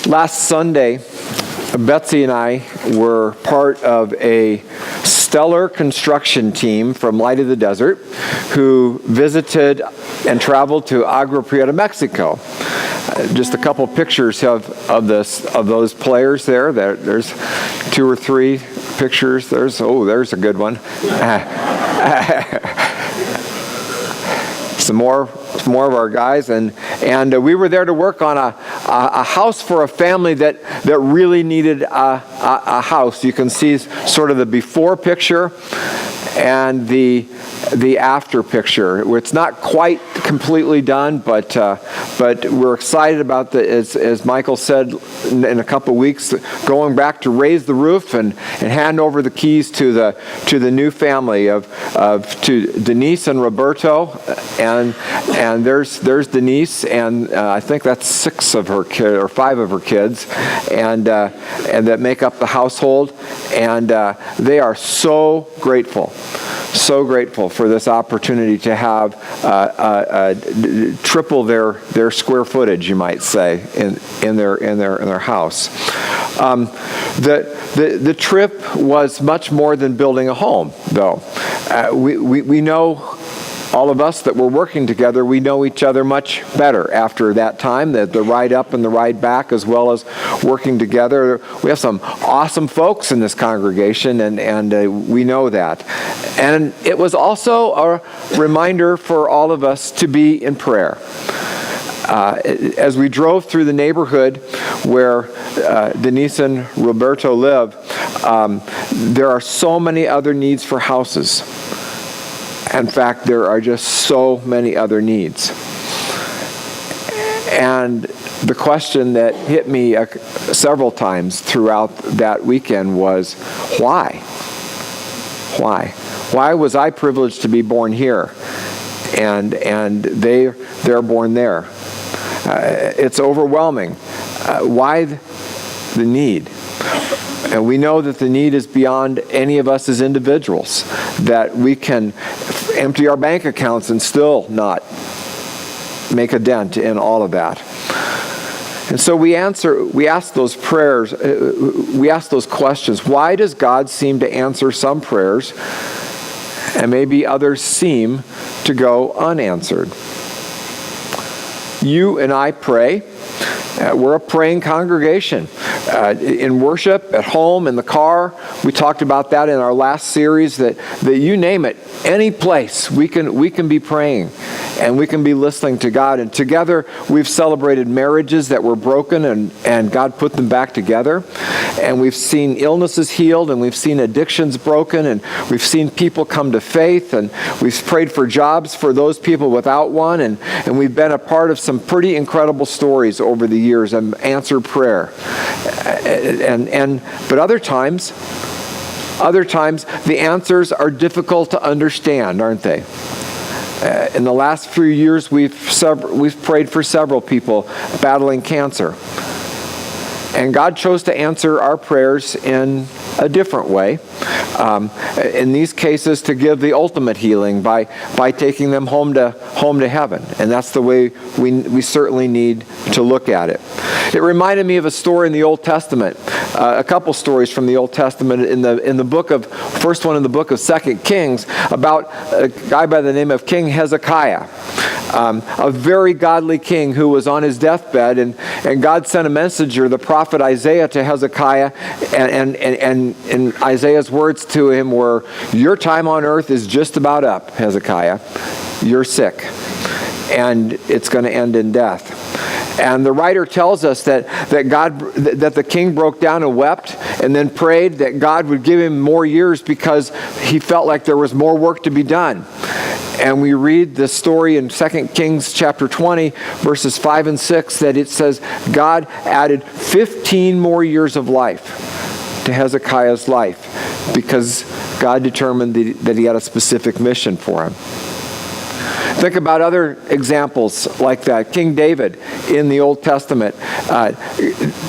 Last Sunday, Betsy and I were part of a stellar construction team from Light of the Desert who visited and traveled to Agua Prieta, Mexico. Just a couple pictures of those players there. There's 2 or 3 pictures. There's a good one. Some more of our guys, and we were there to work on a house for a family that really needed a house. You can see sort of the before picture and the after picture. It's not quite completely done, but we're excited about as Michael said, in a couple of weeks, going back to raise the roof and hand over the keys to the new family to Denise and Roberto, and there's Denise, and I think that's 6 of her kids or 5 of her kids, and that make up the household, and they are so grateful for this opportunity to have triple their square footage, you might say, in their house. The trip was much more than building a home, though. We know, all of us that were working together, we know each other much better after that time, the ride up and the ride back, as well as working together. We have some awesome folks in this congregation, and we know that. And it was also a reminder for all of us to be in prayer. As we drove through the neighborhood where Denise and Roberto live, there are so many other needs for houses. In fact, there are just so many other needs. And the question that hit me several times throughout that weekend was, why? Why? Why was I privileged to be born here? And they're born there. It's overwhelming. Why the need? And we know that the need is beyond any of us as individuals, that we can empty our bank accounts and still not make a dent in all of that. And so we ask those prayers, we ask those questions. Why does God seem to answer some prayers and maybe others seem to go unanswered? You and I pray. We're a praying congregation. In worship, at home, in the car. We talked about that in our last series, that you name it, any place we can be praying and we can be listening to God. And together we've celebrated marriages that were broken and God put them back together. And we've seen illnesses healed, and we've seen addictions broken, and we've seen people come to faith, and we've prayed for jobs for those people without one, and we've been a part of some pretty incredible stories over the years and answered prayer. But other times the answers are difficult to understand, aren't they? In the last few years, we've prayed for several people battling cancer. And God chose to answer our prayers in a different way. In these cases, to give the ultimate healing by taking them home to heaven. And that's the way we certainly need to look at it. It reminded me of a story in the Old Testament, a couple stories from the Old Testament in the book of, first one in the book of 2 Kings, about a guy by the name of King Hezekiah. A very godly king who was on his deathbed, and God sent a messenger, the prophet Isaiah, to Hezekiah, and Isaiah's words to him were, "Your time on earth is just about up, Hezekiah. You're sick, and it's going to end in death." And the writer tells us that the king broke down and wept, and then prayed that God would give him more years because he felt like there was more work to be done. And we read this story in 2 Kings chapter 20, verses 5 and 6, that it says God added 15 more years of life to Hezekiah's life because God determined that he had a specific mission for him. Think about other examples like that. King David in the Old Testament,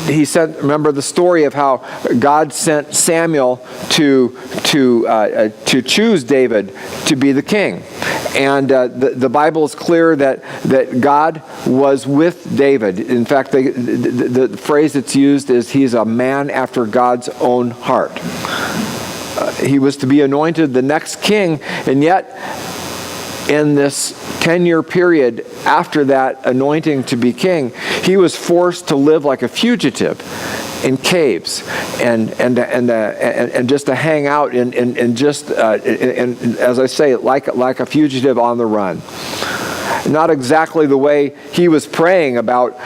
he said, remember the story of how God sent Samuel to choose David to be the king. And the Bible is clear that God was with David. In fact, the phrase that's used is he's a man after God's own heart. He was to be anointed the next king, and yet in this 10-year period after that anointing to be king, he was forced to live like a fugitive in caves and just to hang out and just as I say, like a fugitive on the run. Not exactly the way he was praying about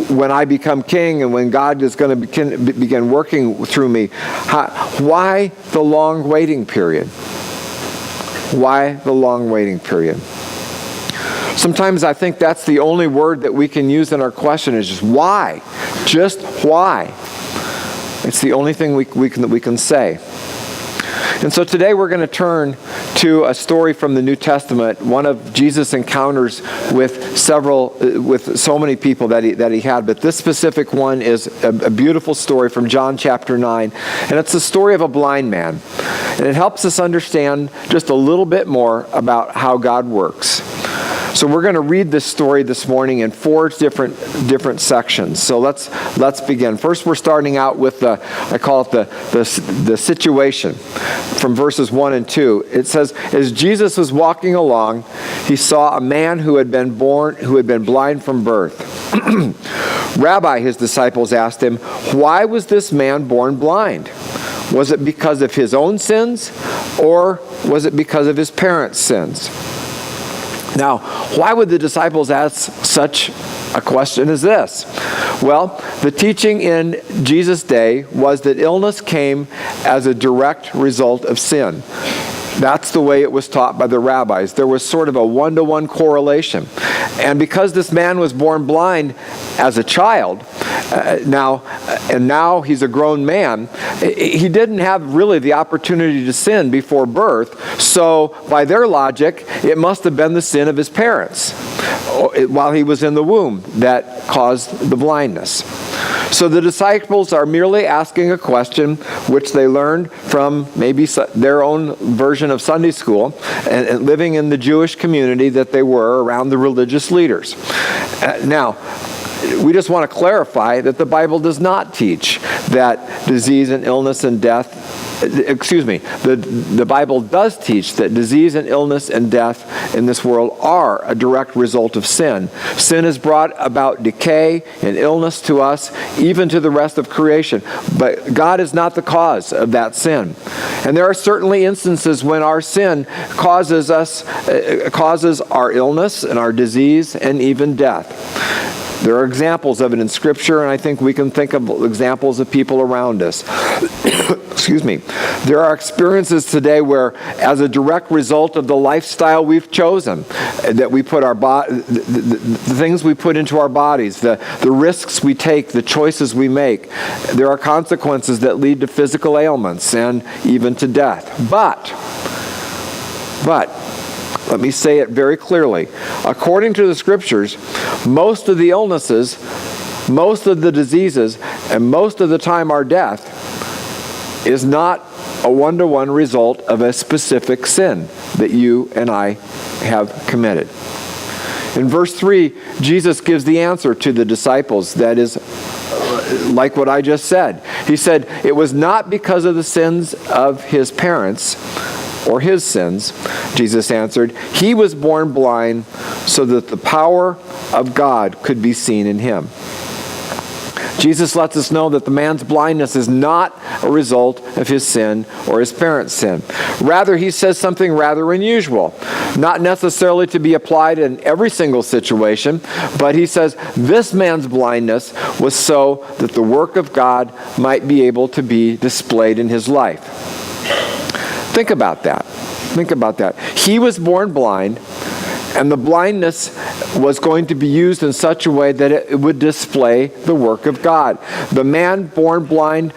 when I become king and when God is going to begin working through me. Why the long waiting period? Why the long waiting period? Sometimes I think that's the only word that we can use in our question is just why. Just why. It's the only thing we can say. And so today we're going to turn to a story from the New Testament, one of Jesus' encounters with so many people that he had. But this specific one is a beautiful story from John chapter 9. And it's the story of a blind man. And it helps us understand just a little bit more about how God works. So we're going to read this story this morning in 4 different sections. So let's begin. First, we're starting out with I call it the situation from verses 1 and 2. It says, as Jesus was walking along, he saw a man who had been blind from birth. Rabbi, his disciples asked him, why was this man born blind? Was it because of his own sins, or was it because of his parents' sins? Now, why would the disciples ask such a question as this? Well, the teaching in Jesus' day was that illness came as a direct result of sin. That's the way it was taught by the rabbis. There was sort of a one-to-one correlation. And because this man was born blind as a child, now he's a grown man, he didn't have really the opportunity to sin before birth. So by their logic, it must have been the sin of his parents while he was in the womb that caused the blindness. So the disciples are merely asking a question which they learned from maybe their own version of Sunday school and living in the Jewish community that they were around the religious leaders. Now, we just want to clarify that the Bible does not teach that disease and illness and death, the Bible does teach that disease and illness and death in this world are a direct result of sin. Sin has brought about decay and illness to us, even to the rest of creation. But God is not the cause of that sin. And there are certainly instances when our sin causes our illness and our disease and even death. There are examples of it in Scripture, and I think we can think of examples of people around us. Excuse me. There are experiences today where, as a direct result of the lifestyle we've chosen, that we put the things we put into our bodies, the risks we take, the choices we make, there are consequences that lead to physical ailments and even to death. But, let me say it very clearly. According to the Scriptures, most of the illnesses, most of the diseases, and most of the time our death is not a one-to-one result of a specific sin that you and I have committed. In verse 3, Jesus gives the answer to the disciples that is like what I just said. He said, it was not because of the sins of his parents or his sins, Jesus answered. He was born blind so that the power of God could be seen in him. Jesus lets us know that the man's blindness is not a result of his sin or his parents' sin. Rather, he says something rather unusual, not necessarily to be applied in every single situation, but he says this man's blindness was so that the work of God might be able to be displayed in his life. Think about that. Think about that. He was born blind, and the blindness was going to be used in such a way that it would display the work of God. The man was born blind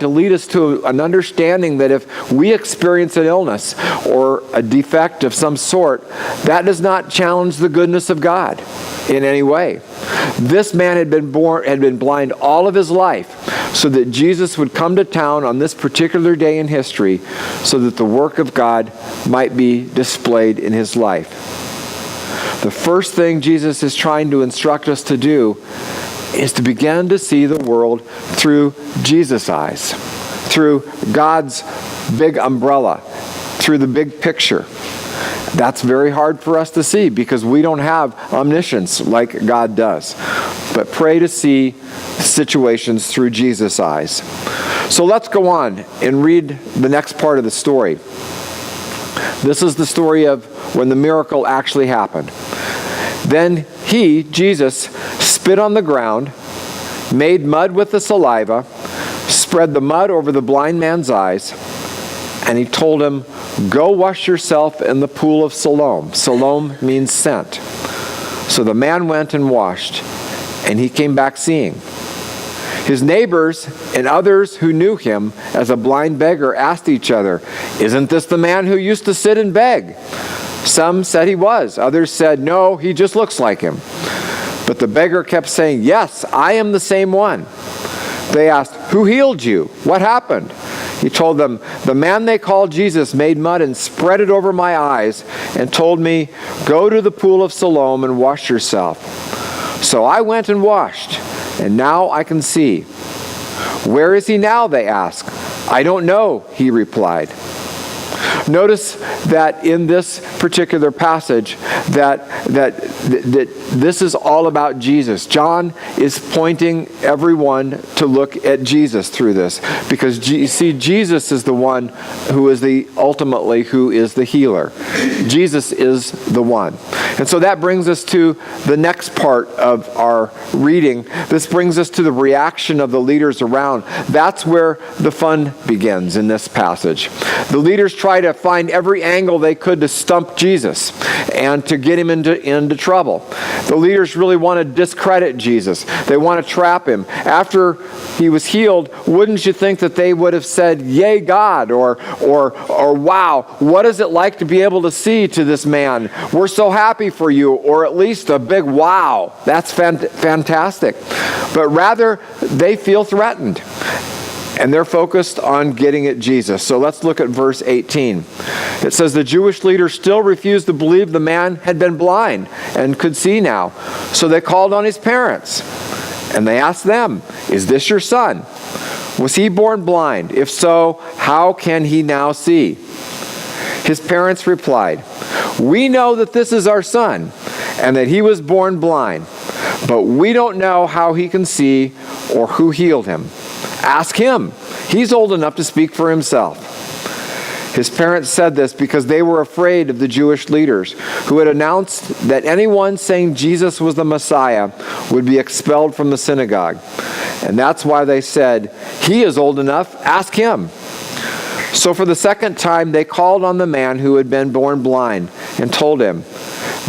to lead us to an understanding that if we experience an illness or a defect of some sort, that does not challenge the goodness of God in any way. This man had been blind all of his life, so that Jesus would come to town on this particular day in history so that the work of God might be displayed in his life. The first thing Jesus is trying to instruct us to do is to begin to see the world through Jesus' eyes, through God's big umbrella, through the big picture. That's very hard for us to see because we don't have omniscience like God does. But pray to see situations through Jesus' eyes. So let's go on and read the next part of the story. This is the story of when the miracle actually happened. Then he, Jesus, spit on the ground, made mud with the saliva, spread the mud over the blind man's eyes, and he told him, "Go wash yourself in the pool of Siloam." Siloam means sent. So the man went and washed, and he came back seeing. His neighbors and others who knew him as a blind beggar asked each other, "Isn't this the man who used to sit and beg?" Some said he was. Others said, "No, he just looks like him." But the beggar kept saying, "Yes, I am the same one." They asked, "Who healed you? What happened?" He told them, "The man they called Jesus made mud and spread it over my eyes and told me, 'Go to the pool of Siloam and wash yourself.' So I went and washed, and now I can see." "Where is he now?" they asked. "I don't know," he replied. Notice that in this particular passage that this is all about Jesus. John is pointing everyone to look at Jesus through this because you see, Jesus is the one who is the healer. Jesus is the one. And so that brings us to the next part of our reading. This brings us to the reaction of the leaders around. That's where the fun begins in this passage. The leaders try to find every angle they could to stump Jesus and to get him into trouble. The leaders really want to discredit Jesus. They want to trap him. After he was healed, wouldn't you think that they would have said, "Yay, God," or "Wow, what is it like to be able to see to this man? We're so happy for you," or at least a big "Wow, that's fantastic." But rather, they feel threatened. And they're focused on getting at Jesus. So let's look at verse 18. It says, "The Jewish leaders still refused to believe the man had been blind and could see now. So they called on his parents. And they asked them, 'Is this your son? Was he born blind? If so, how can he now see?' His parents replied, 'We know that this is our son and that he was born blind. But we don't know how he can see or who healed him. Ask him. He's old enough to speak for himself.' His parents said this because they were afraid of the Jewish leaders who had announced that anyone saying Jesus was the Messiah would be expelled from the synagogue. And that's why they said, 'He is old enough. Ask him.' So for the second time, they called on the man who had been born blind and told him,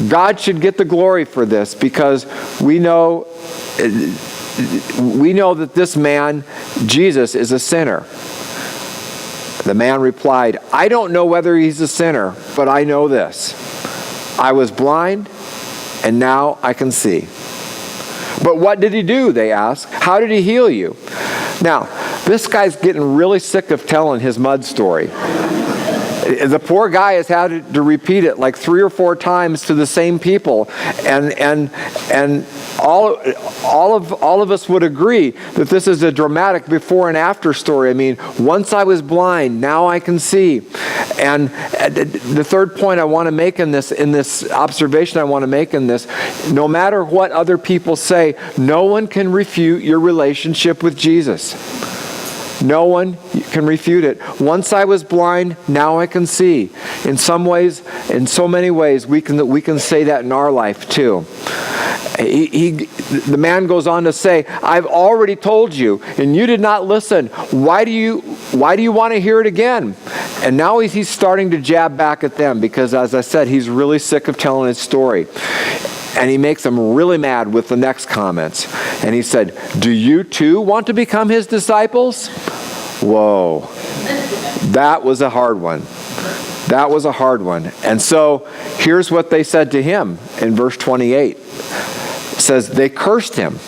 'God should get the glory for this because we know that this man, Jesus, is a sinner.' The man replied, 'I don't know whether he's a sinner, but I know this. I was blind, and now I can see.' 'But what did he do?' they asked. 'How did he heal you?' Now, this guy's getting really sick of telling his mud story. The poor guy has had to repeat it like 3 or 4 times to the same people, and all of us would agree that this is a dramatic before and after story. I mean, once I was blind, now I can see. And the third point I want to make in this observation I want to make in this, no matter what other people say, no one can refute your relationship with Jesus. No one can refute it. Once I was blind, now I can see. In some ways, in so many ways, we can say that in our life too. The man goes on to say, "I've already told you, and you did not listen. Why do you want to hear it again?" And now he's starting to jab back at them because, as I said, he's really sick of telling his story. And he makes them really mad with the next comments. And he said, "Do you too want to become his disciples?" Whoa. That was a hard one. That was a hard one. And so here's what they said to him in verse 28. It says, they cursed him.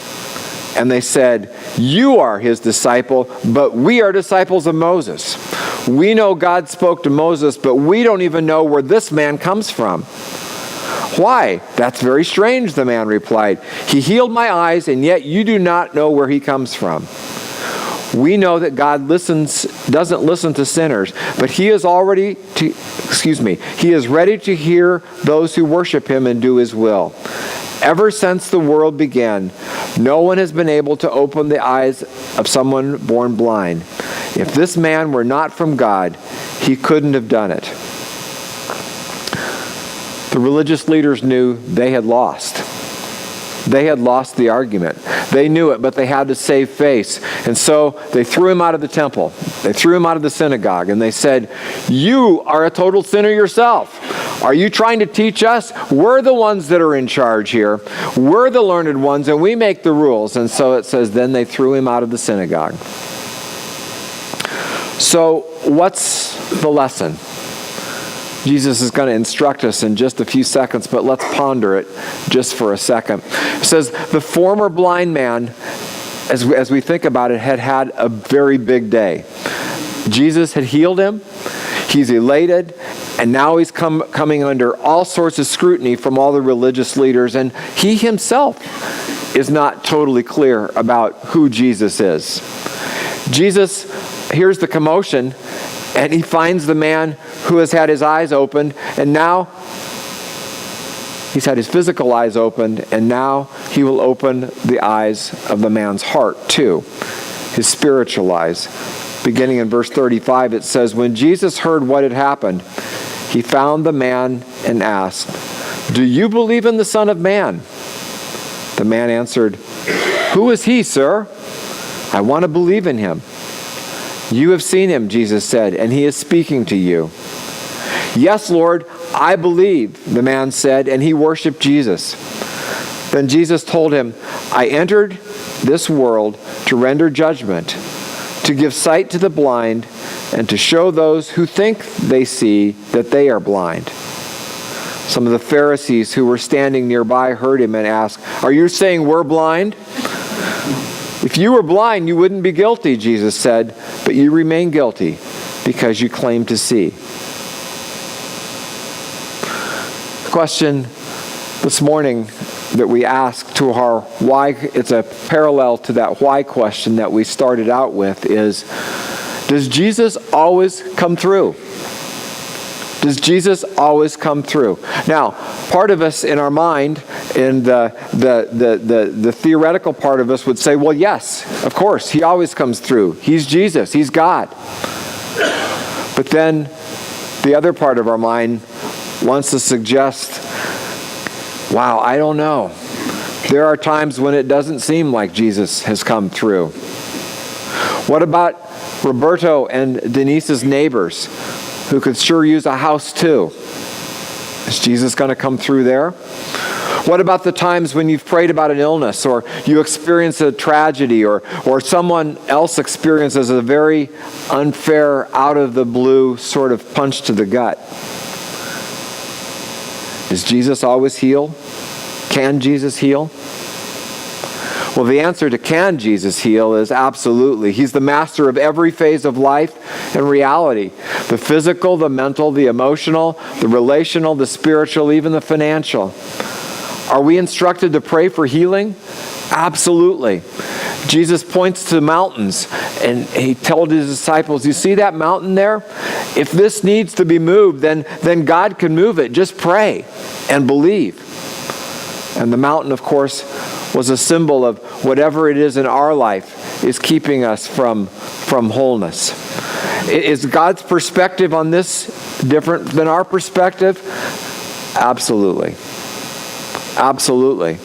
And they said, "You are his disciple, but we are disciples of Moses. We know God spoke to Moses, but we don't even know where this man comes from." "Why? That's very strange," the man replied. "He healed my eyes, and yet you do not know where he comes from. We know that God doesn't listen to sinners, but he is ready to hear those who worship him and do his will. Ever since the world began, no one has been able to open the eyes of someone born blind. If this man were not from God, he couldn't have done it." The religious leaders knew they had lost. They had lost the argument. They knew it, but they had to save face. And so they threw him out of the temple. They threw him out of the synagogue, and they said, "You are a total sinner yourself. Are you trying to teach us? We're the ones that are in charge here. We're the learned ones, and we make the rules." And so it says, then they threw him out of the synagogue. So what's the lesson? Jesus is going to instruct us in just a few seconds, but let's ponder it just for a second. It says, the former blind man, as we think about it, had a very big day. Jesus had healed him. He's elated. And now he's coming under all sorts of scrutiny from all the religious leaders. And he himself is not totally clear about who Jesus is. Jesus hears the commotion, and he finds the man who has had his eyes opened, and now he's had his physical eyes opened, and now he will open the eyes of the man's heart too, his spiritual eyes. Beginning in verse 35, it says, "When Jesus heard what had happened, he found the man and asked, 'Do you believe in the Son of Man?' The man answered, 'Who is he, sir? I want to believe in him.' 'You have seen him,' Jesus said, 'and he is speaking to you.' 'Yes, Lord, I believe,' the man said, and he worshiped Jesus. Then Jesus told him, 'I entered this world to render judgment, to give sight to the blind, and to show those who think they see that they are blind.' Some of the Pharisees who were standing nearby heard him and asked, 'Are you saying we're blind?' 'If you were blind, you wouldn't be guilty,' Jesus said, 'but you remain guilty because you claim to see.'" The question this morning that we ask to our why, it's a parallel to that why question that we started out with, is, does Jesus always come through? Does Jesus always come through? Now, part of us in our mind, in the theoretical part of us would say, well, yes, of course, he always comes through. He's Jesus. He's God. But then the other part of our mind wants to suggest, wow, I don't know. There are times when it doesn't seem like Jesus has come through. What about Roberto and Denise's neighbors, who could sure use a house too? Is Jesus going to come through there? What about the times when you've prayed about an illness, or you experience a tragedy, or someone else experiences a very unfair, out of the blue sort of punch to the gut? Does Jesus always heal? Can Jesus heal? Well, the answer to can Jesus heal is absolutely. He's the master of every phase of life and reality. The physical, the mental, the emotional, the relational, the spiritual, even the financial. Are we instructed to pray for healing? Absolutely. Jesus points to mountains, and he told his disciples, you see that mountain there? If this needs to be moved, then God can move it. Just pray and believe. And the mountain, of course, was a symbol of whatever it is in our life is keeping us from wholeness. Is God's perspective on this different than our perspective? Absolutely. Absolutely.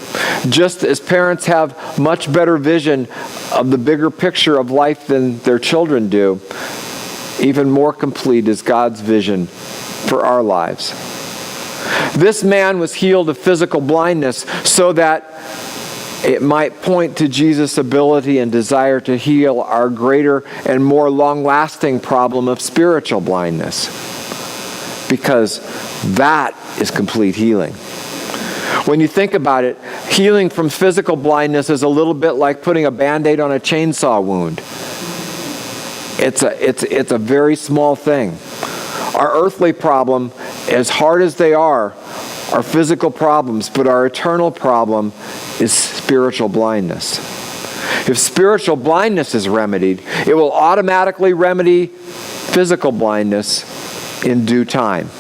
Just as parents have much better vision of the bigger picture of life than their children do, even more complete is God's vision for our lives. This man was healed of physical blindness so that it might point to Jesus' ability and desire to heal our greater and more long-lasting problem of spiritual blindness, because that is complete healing. When you think about it, Healing from physical blindness is a little bit like putting a Band-Aid on a chainsaw wound. It's a very small thing. Our earthly problem, as hard as they are physical problems, but our eternal problem is spiritual blindness. If spiritual blindness is remedied, it will automatically remedy physical blindness in due time.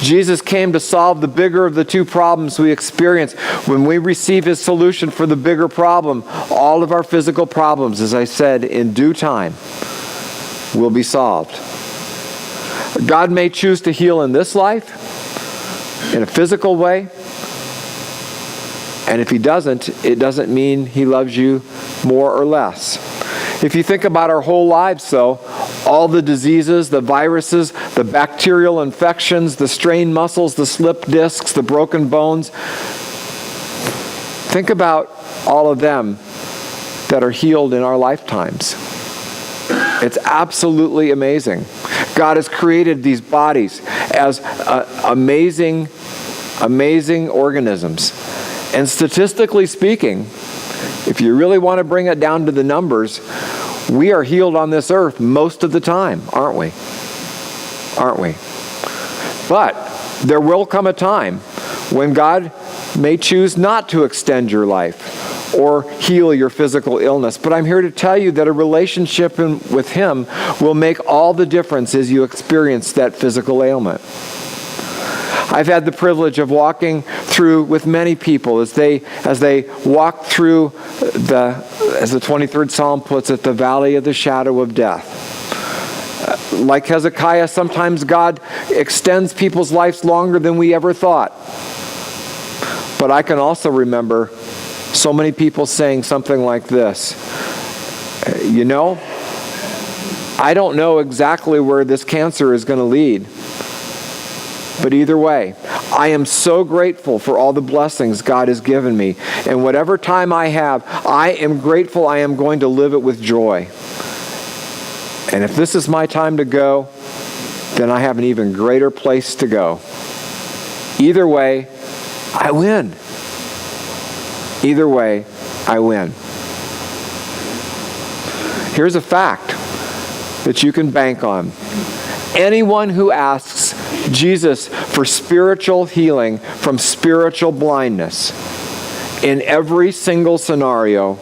Jesus came to solve the bigger of the two problems we experience. When we receive his solution for the bigger problem, all of our physical problems, as I said, in due time, will be solved. God may choose to heal in this life, in a physical way, and if he doesn't, it doesn't mean he loves you more or less. If you think about our whole lives, though, all the diseases, the viruses, the bacterial infections, the strained muscles, the slipped discs, the broken bones, think about all of them that are healed in our lifetimes. It's absolutely amazing. God has created these bodies as amazing organisms. And statistically speaking, if you really want to bring it down to the numbers, we are healed on this earth most of the time, aren't we? Aren't we? But there will come a time when God may choose not to extend your life or heal your physical illness. But I'm here to tell you that a relationship with him will make all the difference as you experience that physical ailment. I've had the privilege of walking through with many people as they walk through as the 23rd Psalm puts it, the valley of the shadow of death. Like Hezekiah, sometimes God extends people's lives longer than we ever thought. But I can also remember so many people saying something like this, you know, I don't know exactly where this cancer is going to lead. But either way, I am so grateful for all the blessings God has given me. And whatever time I have, I am grateful I am going to live it with joy. And if this is my time to go, then I have an even greater place to go. Either way, I win. Either way, I win. Here's a fact that you can bank on. Anyone who asks Jesus for spiritual healing from spiritual blindness in every single scenario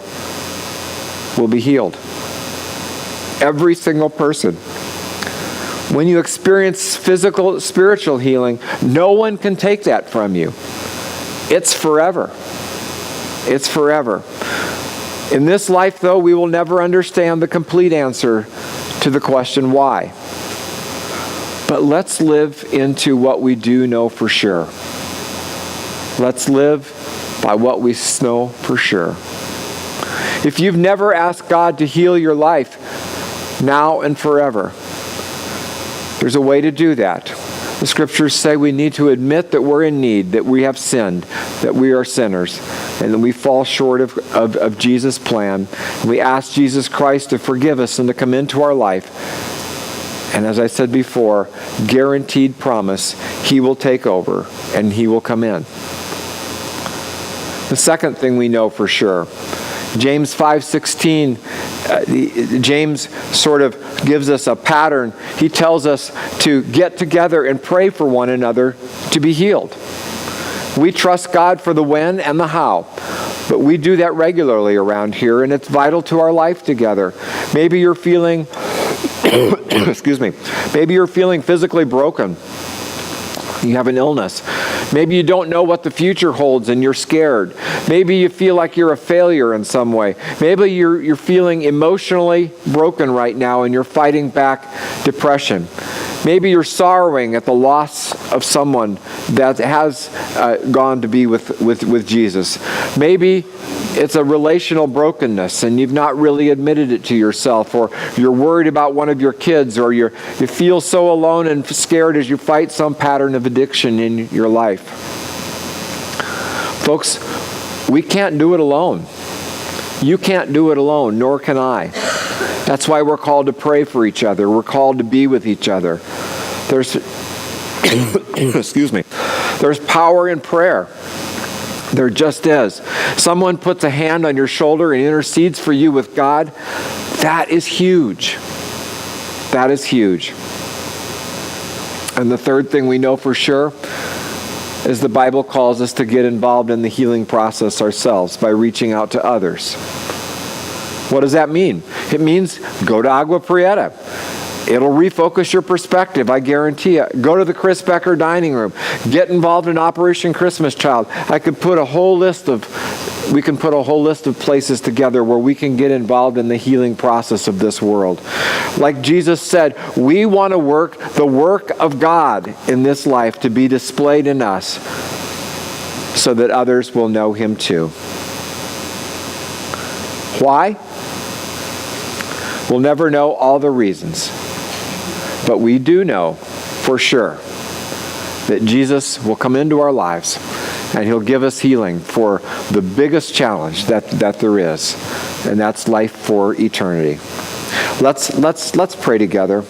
will be healed. Every single person. When you experience spiritual healing, no one can take that from you. It's forever. It's forever. In this life, though, we will never understand the complete answer to the question why. But let's live into what we do know for sure. Let's live by what we know for sure. If you've never asked God to heal your life now and forever, there's a way to do that. The scriptures say we need to admit that we're in need, that we have sinned, that we are sinners, and that we fall short of Jesus' plan. We ask Jesus Christ to forgive us and to come into our life. And as I said before, guaranteed promise, he will take over and he will come in. The second thing we know for sure, James 5:16, James sort of gives us a pattern. He tells us to get together and pray for one another to be healed. We trust God for the when and the how, but we do that regularly around here, and it's vital to our life together. Maybe you're feeling maybe you're feeling physically broken. You have an illness. Maybe you don't know what the future holds and you're scared. Maybe you feel like you're a failure in some way. Maybe you're feeling emotionally broken right now and you're fighting back depression. Maybe you're sorrowing at the loss of someone that has gone to be with Jesus. Maybe it's a relational brokenness and you've not really admitted it to yourself, or you're worried about one of your kids, or you feel so alone and scared as you fight some pattern of addiction in your life. Folks, we can't do it alone. You can't do it alone, nor can I. That's why we're called to pray for each other. We're called to be with each other. There's There's power in prayer. There just is. Someone puts a hand on your shoulder and intercedes for you with God. That is huge. That is huge. And the third thing we know for sure is the Bible calls us to get involved in the healing process ourselves by reaching out to others. What does that mean? It means go to Agua Prieta. It'll refocus your perspective, I guarantee it. Go to the Chris Becker dining room. Get involved in Operation Christmas Child. We can put a whole list of places together where we can get involved in the healing process of this world. Like Jesus said, we want to work the work of God in this life to be displayed in us so that others will know Him too. Why? We'll never know all the reasons. But we do know for sure that Jesus will come into our lives and He'll give us healing for the biggest challenge that there is, and that's life for eternity. Let's pray together.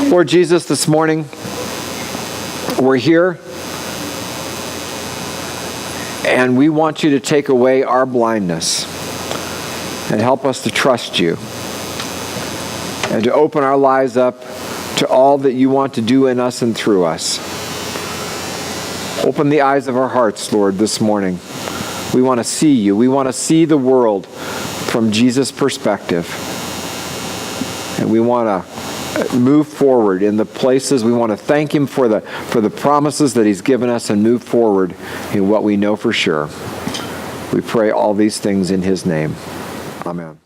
Lord Jesus, this morning we're here and we want You to take away our blindness and help us to trust You and to open our lives up to all that You want to do in us and through us. Open the eyes of our hearts, Lord, this morning. We want to see You. We want to see the world from Jesus' perspective. And we want to move forward in the places. We want to thank Him for the promises that He's given us and move forward in what we know for sure. We pray all these things in His name. Amen.